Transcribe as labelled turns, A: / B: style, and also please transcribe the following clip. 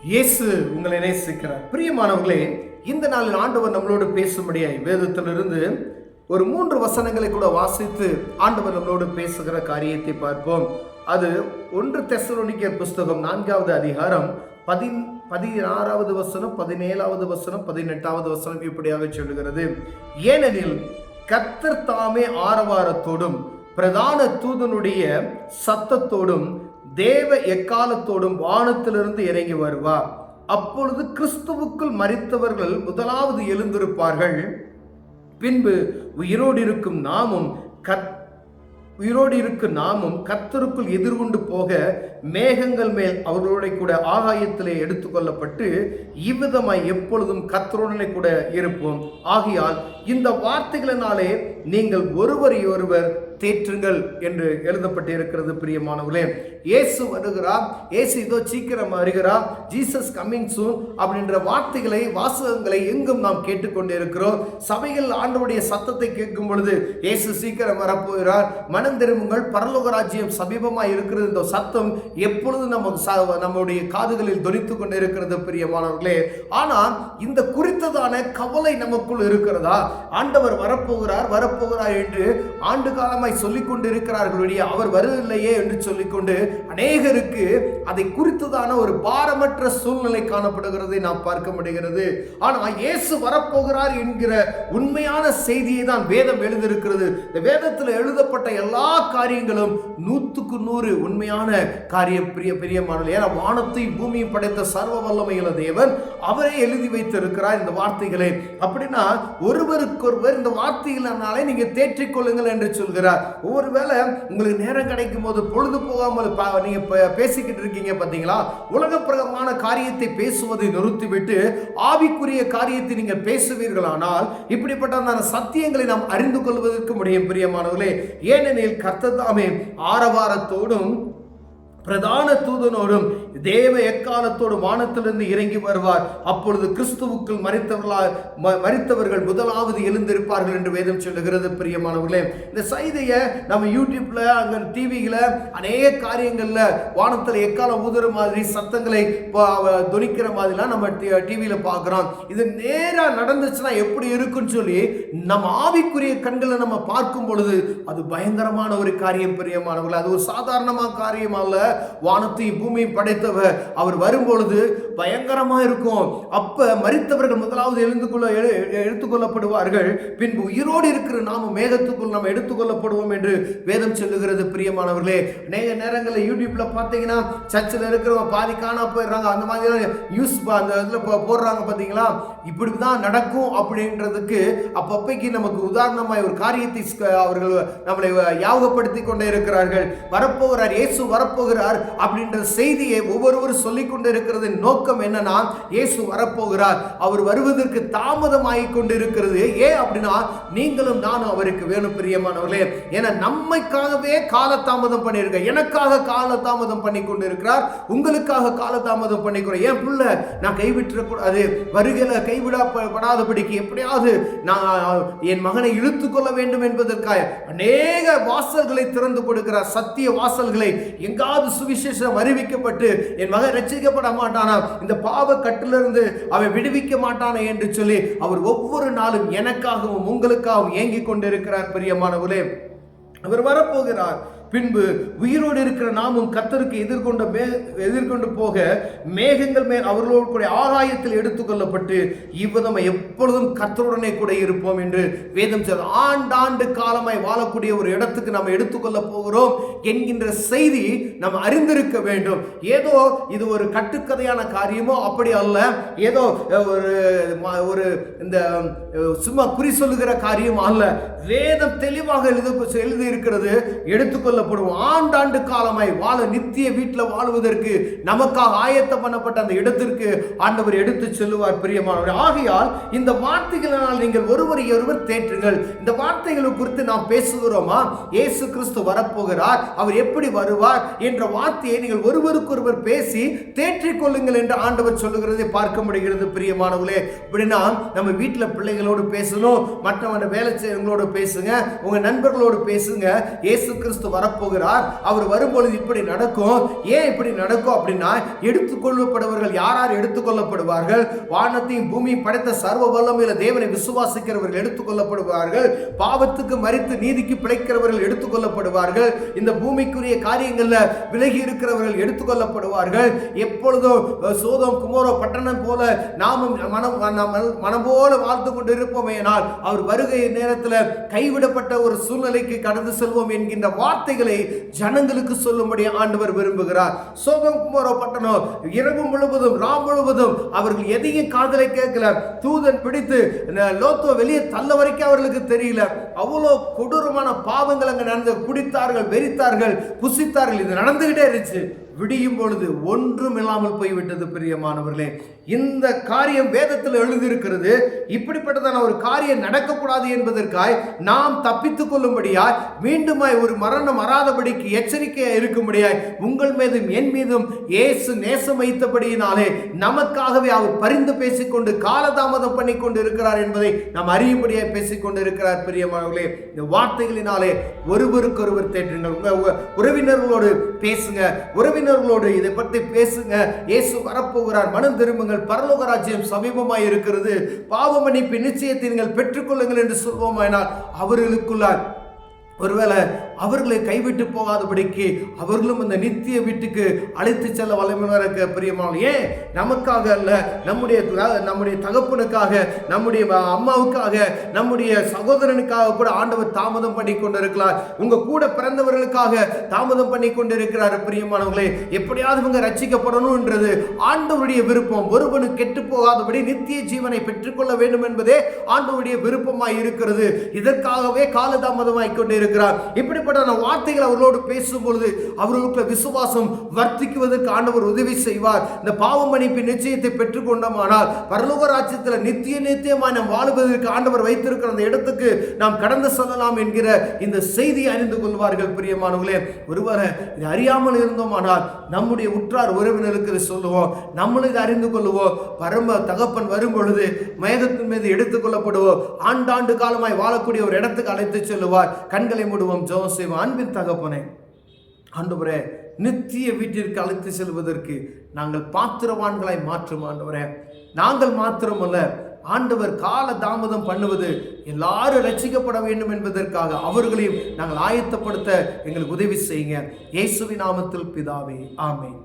A: இயேசு உங்களை நேசிக்கிறார். பிரியமானவர்களே, இந்த நாளில் ஆண்டவர் நம்மளோடு பேசும்படியாய் வேதத்திலிருந்து ஒரு 3 வசனங்களை கூட வாசித்து ஆண்டவர் நம்மளோடு பேசுகிற காரியத்தை பார்ப்போம். அது 1 தெசலோனிக்கேயர் புஸ்தகம் 4வது அதிகாரம் 16வது வசனம், 17வது வசனம், 18வது வசனம் இப்படியாக சொல்லுகிறது. ஏனெனில் கர்த்தர் தாமே ஆரவாரத்தோடும் பிரதான தூதனுடைய சத்தத்தோடும் தேவ எக்காலத்தோடும் வானத்திலிருந்து இறங்கி வருவார். அப்பொழுது கிறிஸ்துவுக்குள் மரித்தவர்கள் முதலாவது எழுந்திருப்பார்கள். பின்பு உயிரோடு இருக்கும் நாமும் கர்த்தருக்குள் எதிர்கொண்டு போக மேகங்கள் மேல் அவர்களோட கூட ஆகாயத்திலே எடுத்துக்கொள்ளப்பட்டு இவ்விதமாய் எப்பொழுதும் கர்த்தருடனே கூட இருப்போம். ஆகையால் இந்த வார்த்தைகளினாலே நீங்கள் ஒருவரையொருவர் தேற்றுங்கள் என்று எழுதப்பட்டு இருக்கிறது. பிரியமானவர்களே, இயேசு வருகிறார், இயேசு இதோ சீக்கிரம் வருகிறார், ஜீசஸ் கம்மிங் சூன் அப்படின்ற வாசகங்களை எங்கும் நாம் கேட்டுக்கொண்டே இருக்கிறோம். சபைகள் ஆண்டவருடைய சத்தத்தை கேட்கும் பொழுது இயேசு சீக்கிரம் வரப்போகிறார், மனம் திரும்புங்கள், பரலோக ராஜ்யம் சமீபமாய் இருக்கிறது. இந்த சத்தம் எப்பொழுது நம்முடைய காதுகளில் தொனித்து கொண்டே இருக்கிறது. பிரியமானவர்களே, ஆனால் இந்த குறித்ததான கவலை நமக்குள் இருக்கிறதா? ஆண்டவர் வரப்போகிறார் என்று ஆண்டு காலமாய் சொல்லிக் கொண்டு இருக்கிறார்கள், அவர் வரவில்லையே என்று சொல்லிக்கொண்டு அநேகருக்கு அதை குறித்ததான ஒரு பாரமற்ற சூழ்நிலை காணப்படுகிறதை நாம் பார்க்க முடிகிறது. ஆனால் இயேசு வரப்போகிறார் என்கிற உண்மையான செய்தியை தான் வேதம் எழுதியிருக்கிறது. இந்த வேதத்தில் எழுதப்பட்ட எல்லா காரியங்களும் 100க்கு 100 உண்மையான காரியம். பிரியமானவர்களே, ஏன்னா வானத்தையும் பூமியும் படைத்த சர்வ வல்லமையுள்ள தேவன் அவரே எழுதி வைத்திருக்கிறார் இந்த வார்த்தைகளை. அப்படின்னா ஒருவருக்கொருவர் இந்த வார்த்தைகளினாலே நீங்க தேற்றிக் கொள்ளுங்கள் என்று சொல்கிறார். ஒருவேளை உங்களுக்கு நேரம் கிடைக்கும் போது பொழுது போகாமல் நீங்க பேசிக்கிட்டு இருக்கீங்க பார்த்தீங்களா, உலகப்பிரகமான காரியத்தை பேசுவதை நிறுத்திவிட்டு ஆவிக்குரிய காரியத்தை நீங்கள் பேசுவீர்களானால் இப்படிப்பட்ட சத்தியங்களை நாம் அறிந்து கொள்வதற்கு முடியும். பிரியமானவர்களே, ஏனெனில் கர்த்தர் தாமே ஆரவாரத்தோடும் பிரதான தூதனோடும் தேவ எக்காலத்தோடும் வானத்திலிருந்து இறங்கி வருவார். அப்பொழுது கிறிஸ்துவுக்குள் மரித்தவர்கள் முதலாவது எழுந்திருப்பார்கள் என்று வேதம் சொல்லுகிறது. பிரியமானவர்களே, இந்த செய்தியை நம்ம யூடியூப்ல, அங்க டிவியில, அநேக காரியங்கள்ல வானத்தில் எக்காலம் ஊதுற மாதிரி சத்தங்களை துணிக்கிற மாதிரிலாம் நம்ம டிவியில பார்க்கிறோம். இது நேரா நடந்துச்சுன்னா எப்படி இருக்குன்னு சொல்லி நம்ம ஆவிக்குரிய கண்களை நம்ம பார்க்கும் பொழுது அது பயங்கரமான ஒரு காரியம். பிரியமானவர்களே, அது ஒரு சாதாரணமான காரியம் அல்ல. வானத்தையும் பூமியும் படைத்தவர் அவர் வரும்பொழுது பயங்கரமா இருக்கும். அப்ப மரித்தவர்கள் முதலாவது எடுத்துக்கொள்ளப்படுவார்கள். பின்பு உயிரோடு இருக்கிற நாம மேகத்துக்குள் நாம் எடுத்துக்கொள்ளப்படுவோம் என்று வேதம் சொல்லுகிறது. பிரியமானவர்களே, அநேக நேரங்களில் யூடியூப்ல பார்த்தீங்கன்னா சர்ச்சில் இருக்கிறவங்க பாதி காணா போயிடுறாங்க. அந்த மாதிரி நியூஸ் அந்த இதில் போடுறாங்க பார்த்தீங்களா. இப்படிதான் நடக்கும் அப்படின்றதுக்கு அப்பப்பைக்கு நமக்கு உதாரணமாய் ஒரு காரியத்தை அவர்கள் நம்மளை ஞாபகப்படுத்தி கொண்டே இருக்கிறார்கள். வரப்போகிறார், இயேசு வரப்போகிறார் அப்படின்ற செய்தியை ஒவ்வொருவரும் சொல்லிக் கொண்டு இருக்கிறது. நோக்கம் என்னன்னா, இயேசு வரப்போகிறார், அவர் வருவதற்கு தாமதமாகிக் கொண்டு இருக்கிறது. ஏன் அப்படின்னா நீங்களும் நானும் அவருக்கு வேணும். பிரியமானவர்களே, ஏன்னா நம்மைக்காகவே காலதாமதம் பண்ணியிருக்க, எனக்காக காலதாமதம் பண்ணி கொண்டு இருக்கிறார், உங்களுக்காக காலதாமதம் பண்ணிக்கிறோம். என் பிள்ளை நான் கைவிட்டக்கூடாது, வருகையில கைவிடப்படாதபடிக்கு எப்படியாவது நான் என் மகனை இழுத்துக்கொள்ள வேண்டும் என்பதற்காக அநேக வாசல்களை திறந்து கொடுக்கிறார். சத்திய வாசல்களை எங்காவது சுவிசேஷம் அறிவிக்கப்பட்டு என் மகன் ரட்சிக்கப்பட மாட்டானா, இந்த பாவ கட்டிலிருந்து அவன் விடுவிக்க மாட்டானே என்று சொல்லி அவர் ஒவ்வொரு நாளும் எனக்காகவும் உங்களுக்காகவும் ஏங்கிக் கொண்டிருக்கிறார். பிரியமானவர்களே, அவர் வரப்போகிறார். பின்பு உயிரோடு இருக்கிற நாமும் கர்த்தருக்கு எதிர்கொண்டு போக மேகங்கள் மேல் அவர்களோடு கூட ஆகாயத்தில் எடுத்துக்கொள்ளப்பட்டு இவ்விதமாக எப்பொழுதும் கர்த்தருடனே கூட இருப்போம் என்று வேதம் சொல்ல. ஆண்டாண்டு காலமாய் வாழக்கூடிய ஒரு இடத்துக்கு நாம் எடுத்துக்கொள்ள போகிறோம் என்கின்ற செய்தி நாம் அறிந்திருக்க வேண்டும். ஏதோ இது ஒரு கட்டுக்கதையான காரியமோ அப்படி அல்ல, ஏதோ ஒரு இந்த சும்மா குறி சொல்லுகிற காரியம் அல்ல. வேதம் தெளிவாக எழுதி இருக்கிறது. எடுத்துக்கொள்ள ஆண்டாண்டு காலமாய் வாழ, நித்திய வீட்டில் வாழ்வதற்கு நமக்காக ஆயத்தம் பண்ணப்பட்ட அந்த இடத்திற்கு ஆண்டவர் எடுத்து செல்லுவார். பிரியமானவர், ஆகையால் இந்த வார்த்தைகளால் நீங்கள் ஒருவரையொருவர் தேற்றுங்கள். இந்த வார்த்தைகளை குறித்து நாம் பேசுகிறோமா? இயேசு கிறிஸ்து வரப்போகிறார், அவர் எப்படி வருவார் என்ற வார்த்தையை நீங்கள் ஒருவருக்கொருவர் பேசி தேற்றிக் கொள்ளுங்கள் என்று ஆண்டவர் சொல்லுகிறதை பார்க்க முடிகிறது. பிரியமானவர்களே, அப்படின்னா நம்ம வீட்டில் பிள்ளைகளோடு பேசணும், மற்றவங்க வேலை செய்யறவங்களோடு பேசுங்க, உங்க நண்பர்களோடு பேசுங்க. இயேசு கிறிஸ்து வர வரப்போகிறார், அவர் வரும்பொழுது இப்படி நடக்கும். ஏன் இப்படி நடக்கும் அப்படின்னா, எடுத்துக்கொள்ளப்படுவர்கள் யார் யார் எடுத்துக்கொள்ளப்படுவார்கள்? வானத்தையும் பூமியும் படைத்த சர்வ வல்லமையுள்ள தேவனை விசுவாசிக்கிறவர்கள் எடுத்துக்கொள்ளப்படுவார்கள். பாவத்துக்கு மரித்து நீதிக்கு பிழைக்கிறவர்கள் எடுத்துக்கொள்ளப்படுவார்கள். இந்த பூமிக்குரிய காரியங்கள்ல விலகி இருக்கிறவர்கள் எடுத்துக்கொள்ளப்படுவார்கள். எப்பொழுதும் சோதோம் குமோரோ பட்டணம் போல நாமும் மனம் போல வாழ்ந்து கொண்டு இருப்போமேனால் அவர் வருகை நேரத்தில் கைவிடப்பட்ட ஒரு சூழ்நிலைக்கு கடந்து செல்வோம் என்கின்ற வார்த்தைகளை ஜனங்களுக்கு சொல்லும்படி ஆண்டவர் விரும்புகிறார். சோதோம் குமோரோ பட்டணம் இரவு முழுவதும் ராம் முழுவதும் அவர்கள் எதையும் காதலை கேட்கல. தூதன் பிடித்து லோத்தோ வெளியே தள்ள வரைக்கும் அவர்களுக்கு தெரியல. அவ்வளோ கொடூரமான பாவங்கள் அங்க நடந்து, குடித்தார்கள், வெறித்தார்கள், புசித்தார்கள். இது நடந்துகிட்டே இருந்துச்சு. விடியும் பொழுது ஒன்றும் இல்லாமல் போய்விட்டது. பிரியமானவர்களே, இந்த காரியம் வேதத்தில் எழுதியிருக்கிறது. இப்படிப்பட்டதான ஒரு காரியம் நடக்கக்கூடாது என்பதற்காய் நாம் தப்பித்துக் கொள்ளும்படியாய், மீண்டுமாய் ஒரு மரணம் வராதபடிக்கு எச்சரிக்கையாக இருக்கும்படியாய் உங்கள் மீதும் என் மீதும் இயேசு நேசம் வைத்தபடியினாலே நமக்காகவே அவர் பரிந்து பேசிக்கொண்டு காலதாமதம் பண்ணி கொண்டு இருக்கிறார் என்பதை நாம் அறியும்படியாய் பேசிக்கொண்டு இருக்கிறார். பிரியமானவர்களே, இந்த வார்த்தைகளினாலே ஒருவருக்கொருவர் தேற்றுங்கள். உங்க உறவினர்களோடு பேசுங்க, உறவினர்களோடு இதை பற்றி பேசுங்க. இயேசு வரப்போகிறார், மனம் திரும்புங்கள், பரலோக ராஜ்யம் சமீபமாய் இருக்கிறது, பாவ மன்னிப்பு நிச்சயத்தை நீங்கள் பெற்றுக்கொள்ளுங்கள் என்று சொல்வோமானால் அவர்களுக்குள்ளார் ஒருவேளை அவர்களை கைவிட்டு போகாதபடிக்கு அவர்களும் அந்த நித்திய வீட்டுக்கு அழைத்து செல்ல வல்லமையாக இருக்க. பிரியமான, ஏன் நமக்காக அல்ல, நம்முடைய தகப்பனுக்காக, நம்முடைய அம்மாவுக்காக, நம்முடைய சகோதரனுக்காக கூட ஆண்டவர் தாமதம் பண்ணி கொண்டிருக்கிறார். உங்க கூட பிறந்தவர்களுக்காக தாமதம் பண்ணி கொண்டிருக்கிறார். பிரியமானவர்களே, எப்படியாவது இவங்க ரட்சிக்கப்படணும் என்றது ஆண்டவருடைய விருப்பம். ஒருவனு கெட்டு போகாதபடி நித்திய ஜீவனை பெற்றுக்கொள்ள வேண்டும் என்பதே ஆண்டவருடைய விருப்பமாய் இருக்கிறது. இதற்காகவே காலதாமதமாய் கொண்டிருக்கிறார். இப்படிப்பட்ட வார்த்தைகள் அவர்களோடு பேசும் பொழுது அவர்களுக்கு விசுவாசம் வர்த்திக்குவதற்கு ஆண்டவர் உதவி செய்வார். இந்த பாவ மன்னிப்பு நிச்சயத்தை பெற்றுக் கொண்டோமானால் பரலோக ராஜ்யத்தில் நித்தியமாய் நாம் வாழுவதற்கு ஆண்டவர் வைத்திருக்கிற அந்த இடத்துக்கு நாம் கடந்து செல்லலாம் என்கிற இந்த செய்தியை அறிந்து கொள்வார்கள். பிரியமானவர்களே, ஒருவரை இது அறியாமல் இருந்தோமானால் நம்முடைய உற்றார் உறவினருக்கு சொல்லுவோம், நம்மளும் இதை அறிந்து கொள்ளுவோம். பரம தகப்பன் வரும் பொழுது மேகத்தின் மீது எடுத்துக் கொள்ளப்படுவோம். ஆண்டாண்டு காலமாய் வாழக்கூடிய ஒரு இடத்துக்கு அழைத்து செல்லுவார். கண்களை மூடுவோம், ஜெபம் செய்வோம். அன்பின் தகப்பனே, ஆண்டவரே, நித்திய வீட்டிற்கு அழைத்து செல்வதற்கு நாங்கள் பாத்திரவான்களாய் மாற்றும் ஆண்டவரே. நாங்கள் மாத்திரமல்ல ஆண்டவர், கால தாமதம் பண்ணுவது எல்லாரும் ரட்சிக்கப்பட வேண்டும் என்பதற்காக அவர்களையும் நாங்கள் ஆயத்தப்படுத்த எங்களுக்கு உதவி செய்யுங்க. இயேசுவின் நாமத்தில் பிதாவே, ஆமென்.